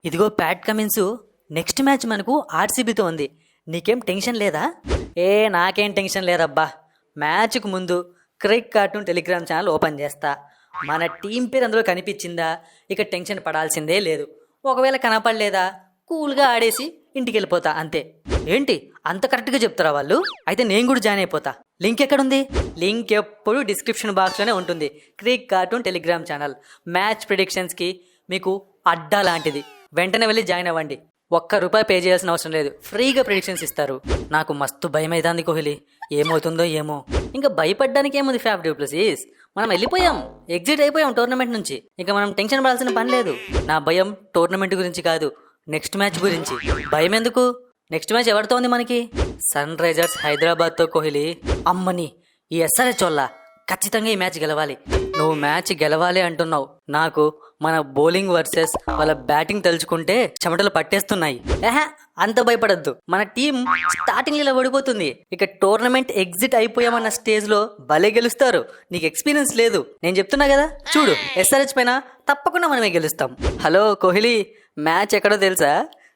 ఇదిగో Pat Cummins, next match మనకు ఆర్సీబీతో ఉంది. నీకేం టెన్షన్ లేదా? నాకేం టెన్షన్ లేదబ్బా. మ్యాచ్కు ముందు Crick cartoon telegram channel open చేస్తా. మన టీం పేరు అందులో కనిపించిందా ఇక టెన్షన్ పడాల్సిందే లేదు. ఒకవేళ కనపడలేదా కూల్గా ఆడేసి ఇంటికి వెళ్ళిపోతా అంతే. ఏంటి అంత కరెక్ట్గా చెప్తారా వాళ్ళు? అయితే నేను కూడా జాయిన్ అయిపోతా. లింక్ ఎక్కడుంది? లింక్ ఎప్పుడు డిస్క్రిప్షన్ బాక్స్లోనే ఉంటుంది. Crick cartoon telegram channel match ప్రిడిక్షన్స్కి మీకు అడ్డా లాంటిది. వెంటనే వెళ్ళి జాయిన్ అవ్వండి. ₹1 పే చేయాల్సిన అవసరం లేదు. ఫ్రీగా ప్రిడిక్షన్స్ ఇస్తారు. నాకు మస్తు భయం అవుతుంది కోహ్లీ, ఏమవుతుందో ఏమో. ఇంకా భయపడడానికి ఏముంది ఫ్యాఫ్ డు ప్లెసిస్, మనం వెళ్ళిపోయాం, ఎగ్జిట్ అయిపోయాం టోర్నమెంట్ నుంచి. ఇంకా మనం టెన్షన్ పడాల్సిన పని లేదు. నా భయం టోర్నమెంట్ గురించి కాదు, నెక్స్ట్ మ్యాచ్ గురించి. భయం ఎందుకు? నెక్స్ట్ మ్యాచ్ ఎవరితో ఉంది మనకి? సన్ రైజర్స్ హైదరాబాద్తో కోహ్లీ. అమ్మని ఈ ఎస్ఆర్హెచ్ వల్ల ఖచ్చితంగా ఈ మ్యాచ్ గెలవాలి. నువ్వు మ్యాచ్ గెలవాలి అంటున్నావు, నాకు మన బౌలింగ్ వర్సెస్ వాళ్ళ బ్యాటింగ్ తలుచుకుంటే చెమటలు పట్టేస్తున్నాయి. అంత భయపడద్దు, మన టీం స్టార్టింగ్ ఇలా ఓడిపోతుంది. ఇక టోర్నమెంట్ ఎగ్జిట్ అయిపోయామన్న స్టేజ్ లో భలే గెలుస్తారు. నీకు ఎక్స్పీరియన్స్ లేదు, నేను చెప్తున్నా కదా. చూడు, ఎస్ఆర్హెచ్ పైన తప్పకుండా మనమే గెలుస్తాం. హలో కోహ్లీ, మ్యాచ్ ఎక్కడో తెలుసా?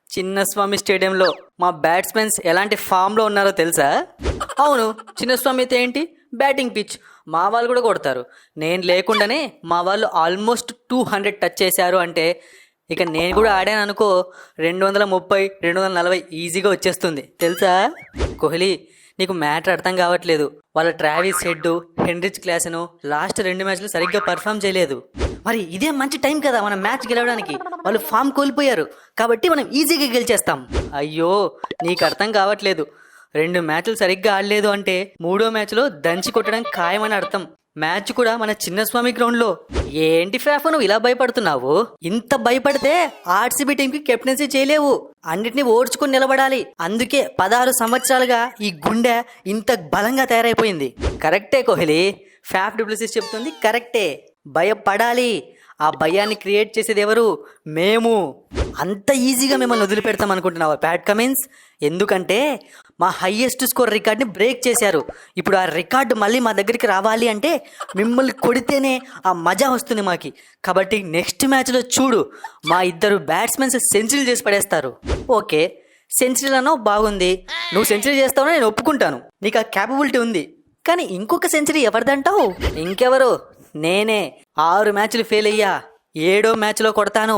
చిన్నస్వామి స్టేడియంలో. మా బ్యాట్స్మెన్స్ ఎలాంటి ఫామ్ లో ఉన్నారో తెలుసా? అవును, చిన్నస్వామి అయితే ఏంటి, బ్యాటింగ్ పిచ్. మా వాళ్ళు కూడా కొడతారు. నేను లేకుండానే మా వాళ్ళు ఆల్మోస్ట్ 200 టచ్ చేశారు అంటే ఇక నేను కూడా ఆడాను అనుకో, 230, 240 ఈజీగా వచ్చేస్తుంది తెలుసా? కోహ్లీ, నీకు మ్యాటర్ అర్థం కావట్లేదు. వాళ్ళ ట్రావిస్ హెడ్, హెన్రిచ్ క్లాసెను లాస్ట్ 2 మ్యాచ్లు సరిగ్గా పర్ఫామ్ చేయలేదు. మరి ఇదే మంచి టైం కదా మనం మ్యాచ్ గెలవడానికి. వాళ్ళు ఫామ్ కోల్పోయారు కాబట్టి మనం ఈజీగా గెలిచేస్తాం. అయ్యో, నీకు అర్థం కావట్లేదు. 2 మ్యాచ్లు సరిగ్గా ఆడలేదు అంటే 3వ మ్యాచ్లో దంచి కొట్టడం ఖాయమని అర్థం. మ్యాచ్ కూడా మన చిన్నస్వామి గ్రౌండ్లో. ఏంటి ఫ్యాఫ్, నువ్వు ఇలా భయపడుతున్నావు? ఇంత భయపడితే ఆర్సీబీ టీంకి కెప్టెన్సీ చేయలేవు. అన్నిటినీ ఓడ్చుకుని నిలబడాలి. అందుకే 16 సంవత్సరాలుగా ఈ గుండె ఇంత బలంగా తయారైపోయింది. కరెక్టే కోహ్లీ, ఫ్యాఫ్ డు ప్లెసిస్ చెప్తుంది కరెక్టే. భయపడాలి. ఆ భయాన్ని క్రియేట్ చేసేది ఎవరు? మేము. అంత ఈజీగా మిమ్మల్ని వదిలిపెడతాం అనుకుంటున్నావా ప్యాట్ కమిన్స్? ఎందుకంటే మా హైయెస్ట్ స్కోర్ రికార్డ్ని బ్రేక్ చేశారు. ఇప్పుడు ఆ రికార్డు మళ్ళీ మా దగ్గరికి రావాలి అంటే మిమ్మల్ని కొడితేనే ఆ మజా వస్తుంది మాకి. కాబట్టి నెక్స్ట్ మ్యాచ్లో చూడు, మా 2 బ్యాట్స్మెన్స్ సెంచరీలు చేసి పడేస్తారు. ఓకే, సెంచరీలను బాగుంది, నువ్వు సెంచరీ చేస్తావని నేను ఒప్పుకుంటాను. నీకు ఆ క్యాపబిలిటీ ఉంది. కానీ ఇంకొక సెంచరీ ఎవరిదంటావు? ఇంకెవరు? నేనే. 6 మ్యాచ్లు ఫెయిల్ అయ్యా, 7వ మ్యాచ్లో కొడతాను,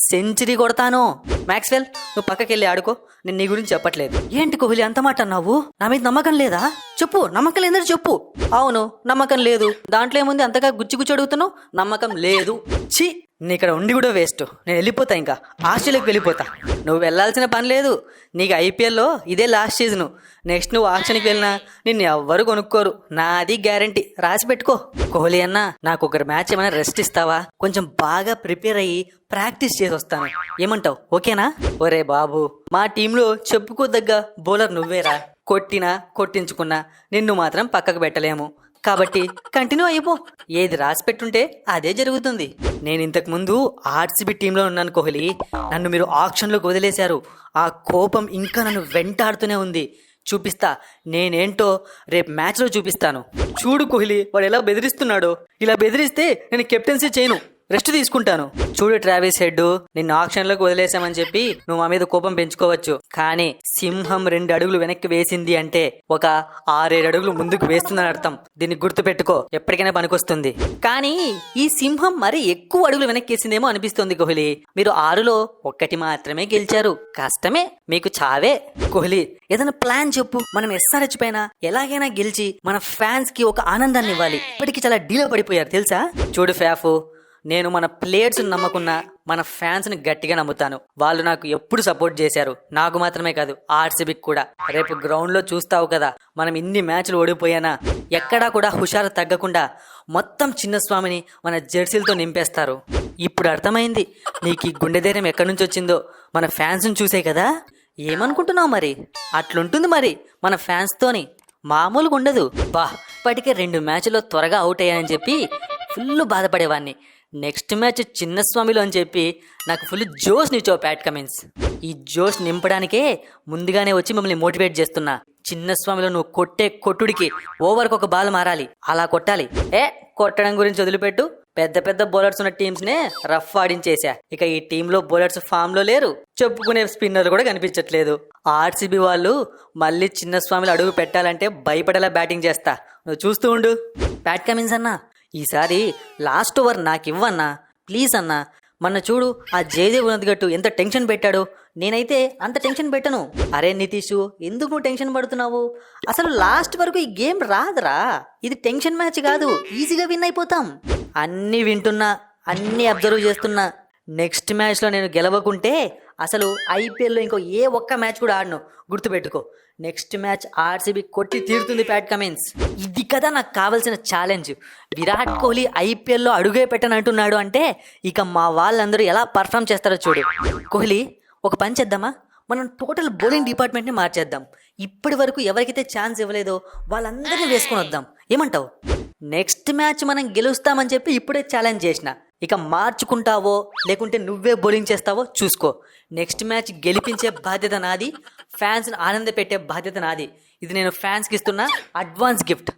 సెంచరీ కొడతాను. మ్యాక్స్వెల్, నువ్వు పక్కకి వెళ్ళి ఆడుకో, నేను నీ గురించి చెప్పట్లేదు. ఏంటి కోహ్లీ అంత మాట అన్నావు? నా మీద నమ్మకం లేదా? చెప్పు, నమ్మకం లేదని చెప్పు. అవును, నమ్మకం లేదు. దాంట్లో ఏముంది అంతగా గుచ్చి అడుగుతున్నావు? నమ్మకం లేదు. ఛీ, నీ ఇక్కడ ఉండి కూడా వేస్ట్. నేను వెళ్ళిపోతా, ఇంకా ఆస్ట్రేలియాకి వెళ్ళిపోతా. నువ్వు వెళ్ళాల్సిన పని లేదు. నీకు ఐపీఎల్లో ఇదే లాస్ట్ సీజను. నెక్స్ట్ నువ్వు ఆక్షన్కి వెళ్ళినా నిన్ను ఎవ్వరు కొనుక్కోరు, నాది గ్యారంటీ. రాసి పెట్టుకో. కోహ్లీ అన్న, నాకు ఒక మ్యాచ్ ఏమైనా రెస్ట్ ఇస్తావా? కొంచెం బాగా ప్రిపేర్ అయ్యి ప్రాక్టీస్ చేసి వస్తాను. ఏమంటావు? ఓకేనా? ఒరే బాబు, మా టీంలో చెప్పుకోదగ్గ బౌలర్ నువ్వేరా. కొట్టినా కొట్టించుకున్నా నిన్ను మాత్రం పక్కకు పెట్టలేము. కాబట్టి కంటిన్యూ అయిపో. ఏది రాసి పెట్టుంటే అదే జరుగుతుంది. నేను ఇంతకు ముందు ఆర్సీబీ టీంలో ఉన్నాను కోహ్లీ. నన్ను మీరు ఆక్షన్లోకి వదిలేశారు. ఆ కోపం ఇంకా నన్ను వెంటాడుతూనే ఉంది. చూపిస్తా నేనేంటో, రేపు మ్యాచ్లో చూపిస్తాను. చూడు కోహ్లీ, వాడు ఎలా బెదిరిస్తున్నాడో. ఇలా బెదిరిస్తే నేను కెప్టెన్సీ చేయను, రెస్ట్ తీసుకుంటాను. చూడు ట్రావిస్ హెడ్, నిన్ను ఆక్షన్లోకి వదిలేసామని చెప్పి నువ్వు మా మీద కోపం పెంచుకోవచ్చు. కానీ సింహం 2 అడుగులు వెనక్కి వేసింది అంటే ఒక 6-7 అడుగులు ముందుకు వేస్తుందని అర్థం. దీన్ని గుర్తు పెట్టుకో, ఎప్పటికైనా పనికొస్తుంది. కానీ ఈ సింహం మరి ఎక్కువ అడుగులు వెనక్కి వేసిందేమో అనిపిస్తుంది కోహ్లీ. మీరు 6లో 1 మాత్రమే గెలిచారు. కష్టమే, మీకు చావే. కోహ్లీ, ఏదైనా ప్లాన్ చెప్పు. మనం ఎస్ఆర్హెచ్ పైన ఎలాగైనా గెలిచి మన ఫ్యాన్స్ కి ఒక ఆనందాన్ని ఇవ్వాలి. ఇప్పటికి చాలా డీలో పడిపోయారు తెలుసా? చూడు ఫ్యాఫ్, నేను మన ప్లేయర్స్ నమ్మకున్నా మన ఫ్యాన్స్ని గట్టిగా నమ్ముతాను. వాళ్ళు నాకు ఎప్పుడు సపోర్ట్ చేశారు. నాకు మాత్రమే కాదు, ఆర్సీబీకి కూడా. రేపు గ్రౌండ్లో చూస్తావు కదా, మనం ఇన్ని మ్యాచ్లు ఓడిపోయానా ఎక్కడా కూడా హుషారు తగ్గకుండా మొత్తం చిన్నస్వామిని మన జెర్సీలతో నింపేస్తారు. ఇప్పుడు అర్థమైంది నీకు ఈ గుండె ధైర్యం ఎక్కడి నుంచి వచ్చిందో. మన ఫ్యాన్స్ని చూసే కదా. ఏమనుకుంటున్నావు మరి? అట్లుంటుంది మరి మన ఫ్యాన్స్తోని, మామూలుగా ఉండదు. ఇప్పటికే 2 మ్యాచ్లో త్వరగా అవుట్ అయ్యానని చెప్పి ఫుల్ బాధపడేవాడిని. నెక్స్ట్ మ్యాచ్ చిన్నస్వామిలో అని చెప్పి నాకు ఫుల్ జోష్ నిచ్చావు ప్యాట్ కమిన్స్. ఈ జోష్ నింపడానికే ముందుగానే వచ్చి మిమ్మల్ని మోటివేట్ చేస్తున్నా. చిన్నస్వామిలో నువ్వు కొట్టే కొట్టుడికి ఓవర్కి ఒక బాల్ మారాలి, అలా కొట్టాలి. కొట్టడం గురించి వదిలిపెట్టు, పెద్ద పెద్ద బౌలర్స్ ఉన్న టీమ్స్నే రఫ్ ఆడించేశా. ఇక ఈ టీంలో బౌలర్స్ ఫామ్లో లేరు, చెప్పుకునే స్పిన్నర్లు కూడా కనిపించట్లేదు. ఆర్సీబీ వాళ్ళు మళ్ళీ చిన్న స్వామిలు అడుగు పెట్టాలంటే భయపడేలా బ్యాటింగ్ చేస్తా, నువ్వు చూస్తూ ఉండు. ప్యాట్ కమిన్స్ అన్నా, ఈసారి లాస్ట్ ఓవర్ నాకు ఇవ్వన్నా ప్లీజ్ అన్నా. మొన్న చూడు ఆ జయదేవ్ ఉన్నదిగట్టు ఎంత టెన్షన్ పెట్టాడు, నేనైతే అంత టెన్షన్ పెట్టను. అరే నితీషు, ఎందుకు నువ్వు టెన్షన్ పడుతున్నావు? అసలు లాస్ట్ వరకు ఈ గేమ్ రాదురా, ఇది టెన్షన్ మ్యాచ్ కాదు, ఈజీగా విన్ అయిపోతాం. అన్నీ వింటున్నా, అన్నీ అబ్జర్వ్ చేస్తున్నా. నెక్స్ట్ మ్యాచ్లో నేను గెలవకుంటే అసలు ఐపీఎల్లో ఇంకో ఏ ఒక్క మ్యాచ్ కూడా ఆడను, గుర్తుపెట్టుకో. నెక్స్ట్ మ్యాచ్ ఆర్సీబీ కొట్టి తీరుతుంది ప్యాట్ కమిన్స్. ఇది కదా నాకు కావాల్సిన ఛాలెంజ్. విరాట్ కోహ్లీ ఐపీఎల్లో అడుగే పెట్టనంటున్నాడు అంటే ఇక మా వాళ్ళందరూ ఎలా పర్ఫామ్ చేస్తారో చూడు. కోహ్లీ, ఒక పని చేద్దామా, మనం టోటల్ బౌలింగ్ డిపార్ట్మెంట్ని మార్చేద్దాం. ఇప్పటి వరకు ఎవరికైతే ఛాన్స్ ఇవ్వలేదో వాళ్ళందరినీ వేసుకొని వద్దాం, ఏమంటావు? నెక్స్ట్ మ్యాచ్ మనం గెలుస్తామని చెప్పి ఇప్పుడే ఛాలెంజ్ చేసిన. ఇక మార్చుకుంటావో లేకుంటే నువ్వే బౌలింగ్ చేస్తావో చూసుకో. నెక్స్ట్ మ్యాచ్ గెలిపించే బాధ్యత నాది, ఫ్యాన్స్ని ఆనంద పెట్టే బాధ్యత నాది. ఇది నేను ఫ్యాన్స్కి ఇస్తున్న అడ్వాన్స్ గిఫ్ట్.